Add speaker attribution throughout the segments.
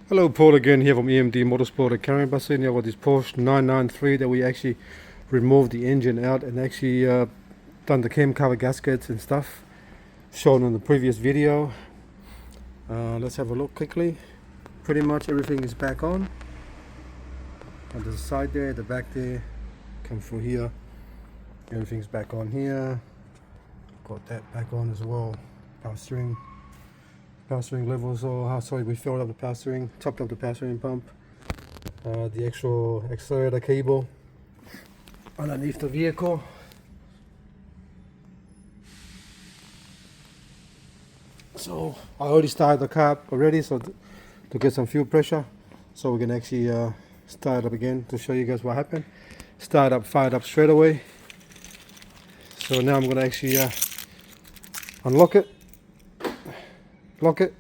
Speaker 1: Hello, Paul again here from EMD Motorsport Australia. But sitting here with this Porsche 993 that we actually removed the engine out and actually done the cam cover gaskets and stuff shown in the previous video. Let's have a look quickly. Pretty much everything is back on the side there, the back there, come through here, everything's back on here. Got that back on as well. Power steering levels, or sorry, we filled up the power steering, topped up the power steering pump. The actual accelerator cable underneath the vehicle. So I already started the car up already, so to get some fuel pressure, so we can actually start it up again to show you guys what happened. Fired up straight away. So now I'm going to actually unlock it, lock it.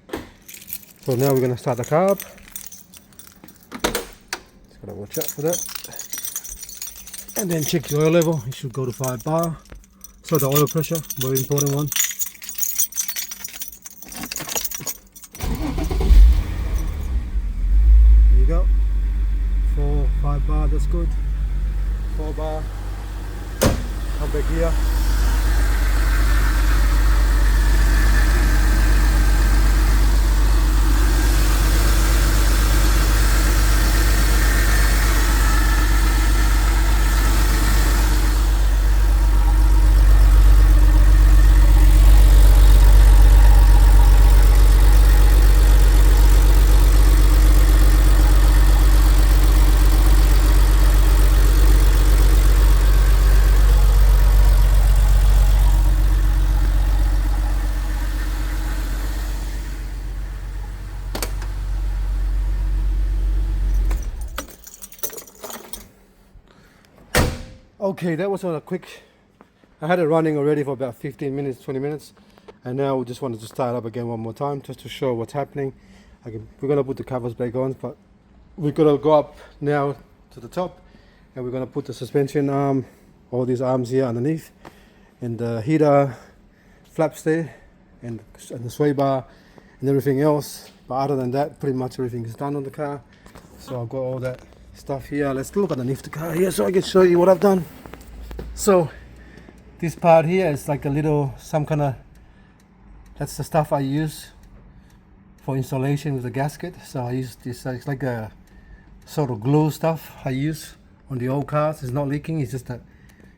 Speaker 1: So now we're going to start the car up. Just got to watch out for that. And then check the oil level. It should go to 5 bar. So the oil pressure, very important one. There you go. 5 bar, that's good. 4 bar. Come back here. Okay, that was a quick, I had it running already for about 15 minutes, 20 minutes, and now we just wanted to start up again one more time just to show what's happening. We're going to put the covers back on, but we're going to go up now to the top, and we're going to put the suspension arm, all these arms here underneath, and the heater flaps there, and the sway bar, and everything else. But other than that, pretty much everything is done on the car. So I've got all that stuff here. Let's look underneath the car here so I can show you what I've done. So this part here is like a little, that's the stuff I use for installation with the gasket. So I use this, it's like a sort of glue stuff I use on the old cars. It's not leaking, it's just that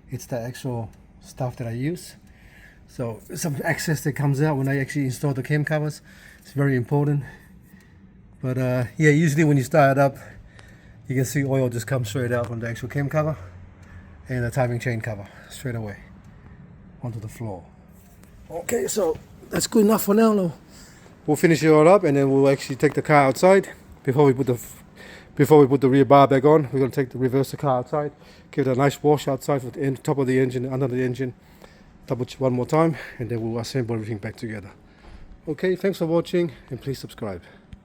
Speaker 1: it's the actual stuff that I use. So some excess that comes out when I actually install the cam covers. It's very important. But yeah, usually when you start it up, you can see oil just comes straight out from the actual cam cover and the timing chain cover straight away onto the floor. Okay, so that's good enough for now though. We'll finish it all up and then we'll actually take the car outside before we put the rear bar back on. We're going to reverse the car outside, give it a nice wash outside with the top of the engine, under the engine, double check one more time, and then we'll assemble everything back together. Okay, thanks for watching and please subscribe.